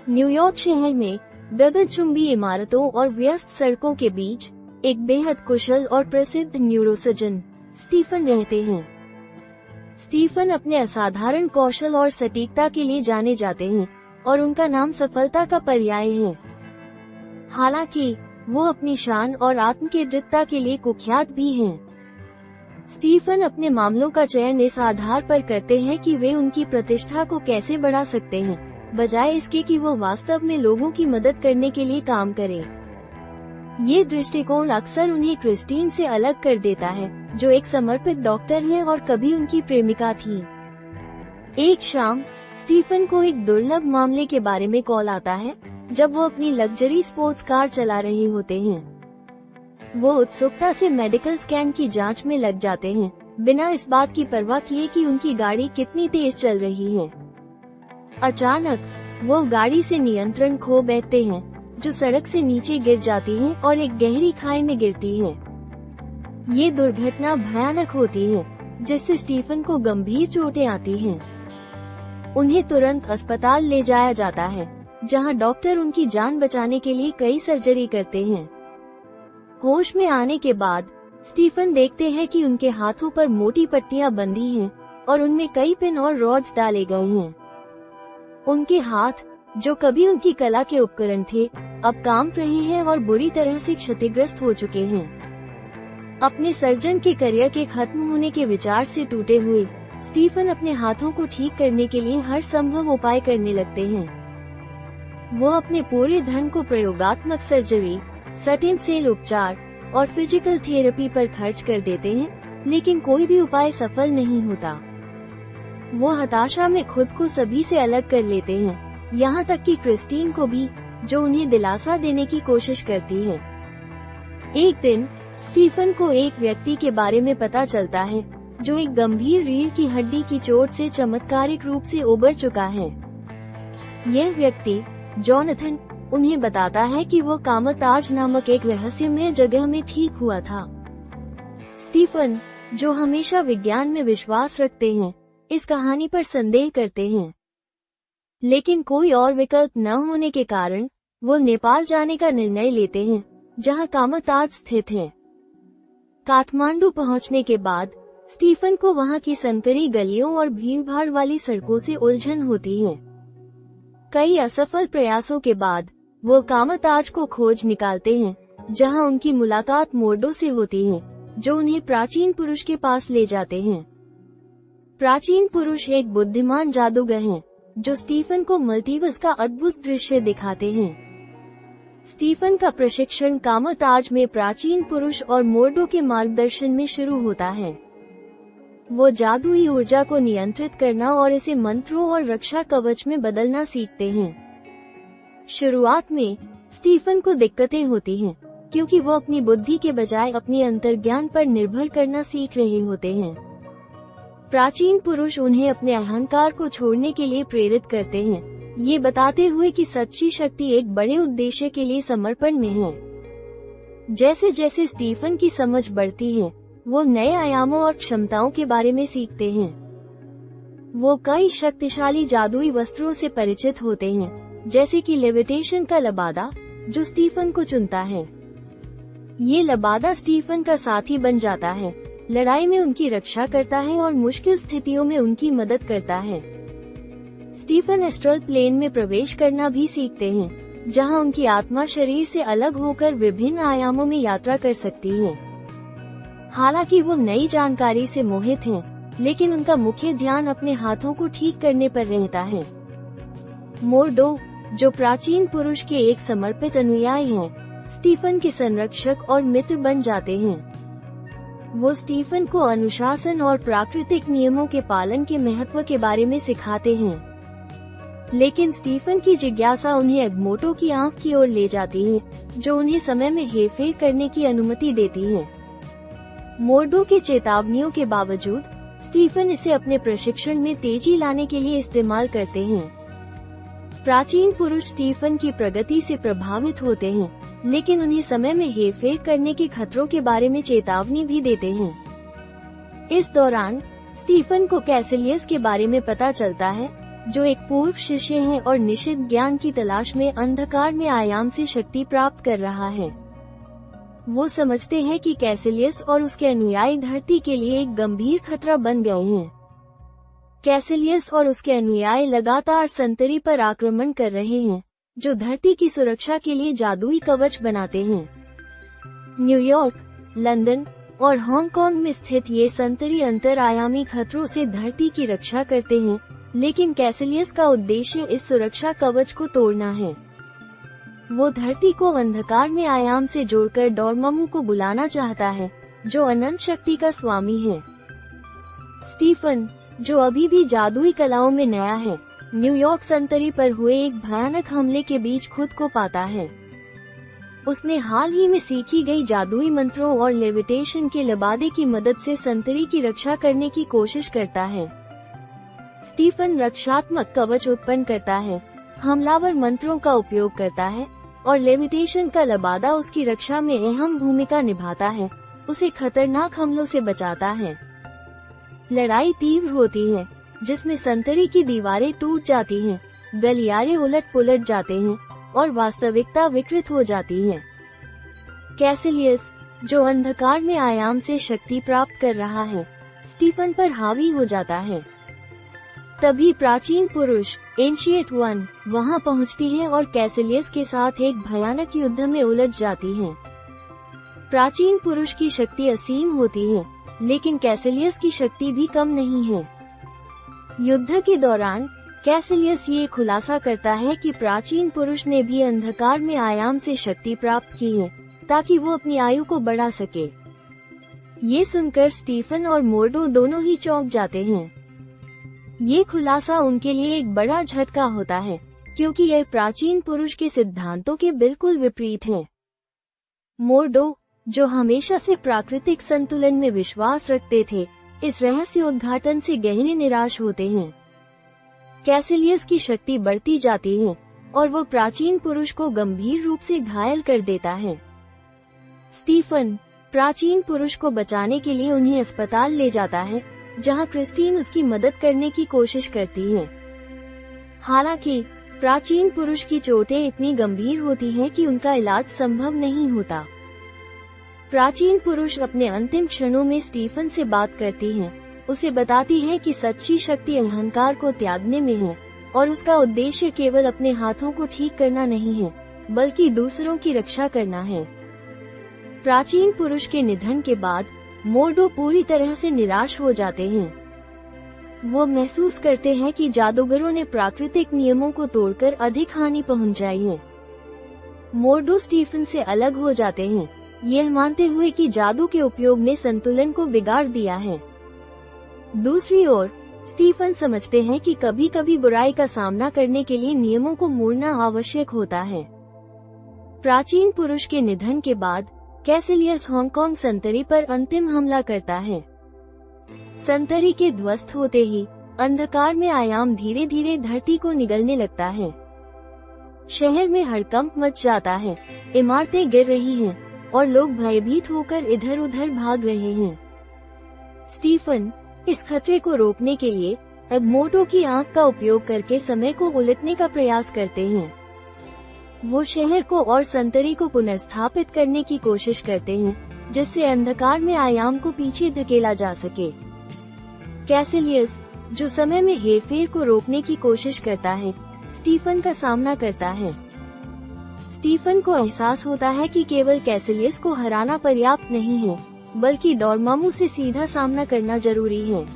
New York शहर में गगनचुंबी इमारतों और व्यस्त सड़कों के बीच एक बेहद कुशल और प्रसिद्ध न्यूरोसर्जन स्टीफन रहते हैं। स्टीफन अपने असाधारण कौशल और सटीकता के लिए जाने जाते हैं और उनका नाम सफलता का पर्याय है। हालांकि वो अपनी शान और आत्मकेंद्रितता के लिए कुख्यात भी हैं। स्टीफन अपने मामलों का चयन इस आधार पर करते हैं कि वे उनकी प्रतिष्ठा को कैसे बढ़ा सकते हैं, बजाय इसके कि वो वास्तव में लोगों की मदद करने के लिए काम करें। ये दृष्टिकोण अक्सर उन्हें क्रिस्टीन से अलग कर देता है, जो एक समर्पित डॉक्टर है और कभी उनकी प्रेमिका थी। एक शाम स्टीफन को एक दुर्लभ मामले के बारे में कॉल आता है, जब वो अपनी लग्जरी स्पोर्ट्स कार चला रहे होते हैं। वो उत्सुकता से मेडिकल स्कैन की जांच में लग जाते हैं, बिना इस बात की परवाह किए कि उनकी गाड़ी कितनी तेज चल रही है। अचानक वो गाड़ी से नियंत्रण खो बैठते हैं, जो सड़क से नीचे गिर जाती है और एक गहरी खाई में गिरती है। ये दुर्घटना भयानक होती है, जिससे स्टीफन को गंभीर चोटें आती हैं। उन्हें तुरंत अस्पताल ले जाया जाता है, जहां डॉक्टर उनकी जान बचाने के लिए कई सर्जरी करते हैं। होश में आने के बाद स्टीफन देखते हैं कि उनके हाथों पर मोटी पट्टियां बंधी हैं और उनमें कई पिन और रॉड्स डाले गए हैं। उनके हाथ, जो कभी उनकी कला के उपकरण थे, अब कांप रहे हैं और बुरी तरह से क्षतिग्रस्त हो चुके हैं। अपने सर्जन के करियर के खत्म होने के विचार से टूटे हुए स्टीफन अपने हाथों को ठीक करने के लिए हर संभव उपाय करने लगते हैं। वो अपने पूरे धन को प्रयोगात्मक सर्जरी, स्टेम सेल उपचार और फिजिकल थेरेपी पर खर्च कर देते हैं, लेकिन कोई भी उपाय सफल नहीं होता। वो हताशा में खुद को सभी से अलग कर लेते हैं, यहाँ तक कि क्रिस्टीन को भी, जो उन्हें दिलासा देने की कोशिश करती है। एक दिन स्टीफन को एक व्यक्ति के बारे में पता चलता है, जो एक गंभीर रीढ़ की हड्डी की चोट से चमत्कारिक रूप से उबर चुका है। यह व्यक्ति जोनाथन उन्हें बताता है कि वो कामताज नामक एक रहस्यमय जगह में ठीक हुआ था। स्टीफन, जो हमेशा विज्ञान में विश्वास रखते हैं, इस कहानी पर संदेह करते हैं, लेकिन कोई और विकल्प न होने के कारण वो नेपाल जाने का निर्णय लेते हैं, जहां कामताज स्थित है। काठमांडू पहुंचने के बाद स्टीफन को वहां की संकरी गलियों और भीड़भाड़ वाली सड़कों से उलझन होती है। कई असफल प्रयासों के बाद वो कामताज को खोज निकालते हैं, जहां उनकी मुलाकात मोर्डो से होती है, जो उन्हें प्राचीन पुरुष के पास ले जाते हैं। प्राचीन पुरुष एक बुद्धिमान जादूगर हैं, जो स्टीफन को मल्टीवर्स का अद्भुत दृश्य दिखाते हैं। स्टीफन का प्रशिक्षण कामताज में प्राचीन पुरुष और मोर्डो के मार्गदर्शन में शुरू होता है। वो जादुई ऊर्जा को नियंत्रित करना और इसे मंत्रों और रक्षा कवच में बदलना सीखते हैं। शुरुआत में स्टीफन को दिक्कतें होती हैं, क्योंकि वो अपनी बुद्धि के बजाय अपनी अंतर्ज्ञान पर निर्भर करना सीख रहे होते हैं। प्राचीन पुरुष उन्हें अपने अहंकार को छोड़ने के लिए प्रेरित करते हैं, ये बताते हुए कि सच्ची शक्ति एक बड़े उद्देश्य के लिए समर्पण में है। जैसे जैसे स्टीफन की समझ बढ़ती है, वो नए आयामों और क्षमताओं के बारे में सीखते हैं। वो कई शक्तिशाली जादुई वस्त्रों से परिचित होते हैं, जैसे कि लेविटेशन का लबादा, जो स्टीफन को चुनता है। ये लबादा स्टीफन का साथी बन जाता है, लड़ाई में उनकी रक्षा करता है और मुश्किल स्थितियों में उनकी मदद करता है। स्टीफन एस्ट्रल प्लेन में प्रवेश करना भी सीखते हैं, जहां उनकी आत्मा शरीर से अलग होकर विभिन्न आयामों में यात्रा कर सकती है। हालांकि वो नई जानकारी से मोहित हैं, लेकिन उनका मुख्य ध्यान अपने हाथों को ठीक करने पर रहता है। मोर्डो, जो प्राचीन पुरुष के एक समर्पित अनुयायी हैं, स्टीफन के संरक्षक और मित्र बन जाते हैं। वो स्टीफन को अनुशासन और प्राकृतिक नियमों के पालन के महत्व के बारे में सिखाते हैं, लेकिन स्टीफन की जिज्ञासा उन्हें एग्मोटो की आंख की ओर ले जाती है, जो उन्हें समय में हेरफेर करने की अनुमति देती है। मोर्डो के चेतावनियों के बावजूद स्टीफन इसे अपने प्रशिक्षण में तेजी लाने के लिए इस्तेमाल करते हैं। प्राचीन पुरुष स्टीफन की प्रगति से प्रभावित होते हैं, लेकिन उन्हें समय में हेरफेर करने के खतरों के बारे में चेतावनी भी देते हैं। इस दौरान स्टीफन को कैसिलियस के बारे में पता चलता है, जो एक पूर्व शिष्य है और निषिद्ध ज्ञान की तलाश में अंधकार में आयाम से शक्ति प्राप्त कर रहा है। वो समझते हैं कि कैसिलियस और उसके अनुयायी धरती के लिए एक गंभीर खतरा बन गए हैं। कैसिलियस और उसके अनुयायी लगातार संतरी पर आक्रमण कर रहे हैं, जो धरती की सुरक्षा के लिए जादुई कवच बनाते हैं। न्यूयॉर्क, लंदन और हांगकांग में स्थित ये संतरी अंतरआयामी खतरों से धरती की रक्षा करते हैं, लेकिन कैसिलियस का उद्देश्य इस सुरक्षा कवच को तोड़ना है। वो धरती को अंधकार में आयाम से जोड़कर डोरमामू को बुलाना चाहता है, जो अनंत शक्ति का स्वामी है। स्टीफन, जो अभी भी जादुई कलाओं में नया है, न्यूयॉर्क संतरी पर हुए एक भयानक हमले के बीच खुद को पाता है। उसने हाल ही में सीखी गई जादुई मंत्रों और लेविटेशन के लबादे की मदद से संतरी की रक्षा करने की कोशिश करता है। स्टीफन रक्षात्मक कवच उत्पन्न करता है, हमलावर मंत्रों का उपयोग करता है और लेविटेशन का लबादा उसकी रक्षा में अहम भूमिका निभाता है, उसे खतरनाक हमलों से बचाता है। लड़ाई तीव्र होती है, जिसमें संतरी की दीवारें टूट जाती हैं, गलियारे उलट पुलट जाते हैं और वास्तविकता विकृत हो जाती है। कैसिलियस, जो अंधकार में आयाम से शक्ति प्राप्त कर रहा है, स्टीफन पर हावी हो जाता है। तभी प्राचीन पुरुष एंशिएंट वन वहां पहुंचती है और कैसिलियस के साथ एक भयानक युद्ध में उलझ जाती है। प्राचीन पुरुष की शक्ति असीम होती है, लेकिन कैसिलियस की शक्ति भी कम नहीं है। युद्ध के दौरान कैसिलियस ये खुलासा करता है कि प्राचीन पुरुष ने भी अंधकार में आयाम से शक्ति प्राप्त की है, ताकि वो अपनी आयु को बढ़ा सके। ये सुनकर स्टीफन और मोर्डो दोनों ही चौंक जाते हैं। ये खुलासा उनके लिए एक बड़ा झटका होता है, क्योंकि यह प्राचीन पुरुष के सिद्धांतों के बिल्कुल विपरीत है। मोर्डो, जो हमेशा से प्राकृतिक संतुलन में विश्वास रखते थे, इस रहस्योद्घाटन से गहरे निराश होते हैं। कैसिलियस की शक्ति बढ़ती जाती है और वो प्राचीन पुरुष को गंभीर रूप से घायल कर देता है। स्टीफन प्राचीन पुरुष को बचाने के लिए उन्हें अस्पताल ले जाता है, जहां क्रिस्टीन उसकी मदद करने की कोशिश करती है। हालांकि प्राचीन पुरुष की चोटें इतनी गंभीर होती हैं कि उनका इलाज संभव नहीं होता। प्राचीन पुरुष अपने अंतिम क्षणों में स्टीफन से बात करती है, उसे बताती है कि सच्ची शक्ति अहंकार को त्यागने में है और उसका उद्देश्य केवल अपने हाथों को ठीक करना नहीं है, बल्कि दूसरों की रक्षा करना है। प्राचीन पुरुष के निधन के बाद मोर्डो पूरी तरह से निराश हो जाते हैं। वो महसूस करते हैं कि जादूगरों ने प्राकृतिक नियमों को तोड़कर अधिक हानि पहुंचाई है। मोर्डो स्टीफन से अलग हो जाते हैं, यह मानते हुए कि जादू के उपयोग ने संतुलन को बिगाड़ दिया है। दूसरी ओर स्टीफन समझते हैं कि कभी कभी बुराई का सामना करने के लिए नियमों को मोड़ना आवश्यक होता है। प्राचीन पुरुष के निधन के बाद कैसिलियस हांगकांग संतरी पर अंतिम हमला करता है। संतरी के ध्वस्त होते ही अंधकार में आयाम धीरे धीरे धरती को निगलने लगता है। शहर में हड़कंप मच जाता है, इमारतें गिर रही हैं और लोग भयभीत होकर इधर उधर भाग रहे हैं। स्टीफन इस खतरे को रोकने के लिए एगमोटो की आंख का उपयोग करके समय को उलटने का प्रयास करते हैं। वो शहर को और संतरी को पुनर्स्थापित करने की कोशिश करते हैं, जिससे अंधकार में आयाम को पीछे धकेला जा सके। कैसिलियस, जो समय में हेरफेर को रोकने की कोशिश करता है, स्टीफन का सामना करता है। स्टीफन को एहसास होता है कि केवल कैसिलियस को हराना पर्याप्त नहीं है, बल्कि डोरमामू से सीधा सामना करना जरूरी है।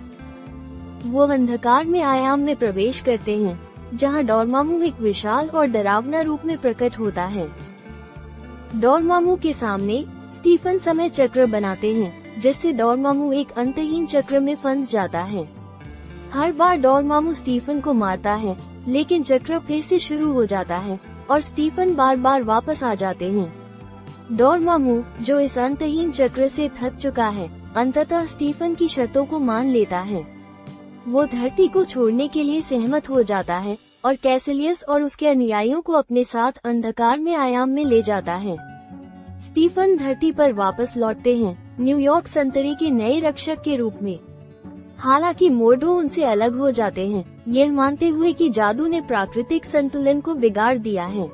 वो अंधकार में आयाम में प्रवेश करते हैं, जहां डोरमामू एक विशाल और डरावना रूप में प्रकट होता है। डोरमामू के सामने स्टीफन समय चक्र बनाते हैं, जिससे डोरमामू एक अंतहीन चक्र में फंस जाता है। हर बार डोरमामू स्टीफन को मारता है, लेकिन चक्र फिर से शुरू हो जाता है और स्टीफन बार बार वापस आ जाते हैं। डोरमामू, जो इस अंतहीन चक्र से थक चुका है, अंततः स्टीफन की शर्तों को मान लेता है। वो धरती को छोड़ने के लिए सहमत हो जाता है और कैसिलियस और उसके अनुयायियों को अपने साथ अंधकार में आयाम में ले जाता है। स्टीफन धरती पर वापस लौटते हैं, न्यूयॉर्क संतरी के नए रक्षक के रूप में। हालांकि मोर्डो उनसे अलग हो जाते हैं, यह मानते हुए कि जादू ने प्राकृतिक संतुलन को बिगाड़ दिया है।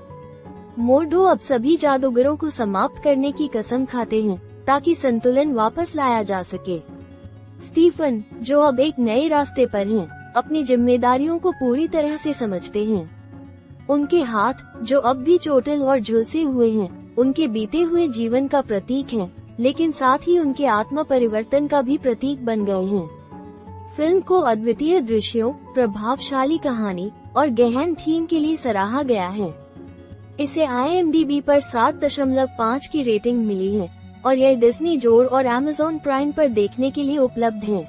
मोर्डो अब सभी जादूगरों को समाप्त करने की कसम खाते हैं ताकि संतुलन वापस लाया जा सके। स्टीफन, जो अब एक नए रास्ते पर हैं, अपनी जिम्मेदारियों को पूरी तरह से समझते हैं। उनके हाथ, जो अब भी चोटिल और झुलसे हुए हैं, उनके बीते हुए जीवन का प्रतीक हैं, लेकिन साथ ही उनके आत्म परिवर्तन का भी प्रतीक बन गए हैं। फिल्म को अद्वितीय दृश्यों, प्रभावशाली कहानी और गहन थीम के लिए सराहा गया है। इसे IMDb पर 7.5 की रेटिंग मिली है और यह डिज्नी जोर और Amazon प्राइम पर देखने के लिए उपलब्ध है।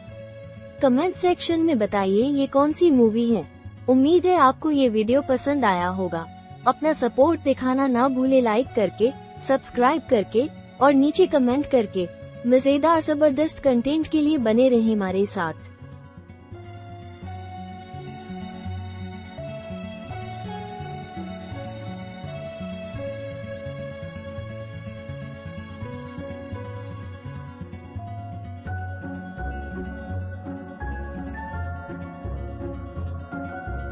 कमेंट सेक्शन में बताइए ये कौन सी मूवी है। उम्मीद है आपको ये वीडियो पसंद आया होगा। अपना सपोर्ट दिखाना ना भूले लाइक करके, सब्सक्राइब करके और नीचे कमेंट करके। मजेदार जबरदस्त कंटेंट के लिए बने रहें हमारे साथ।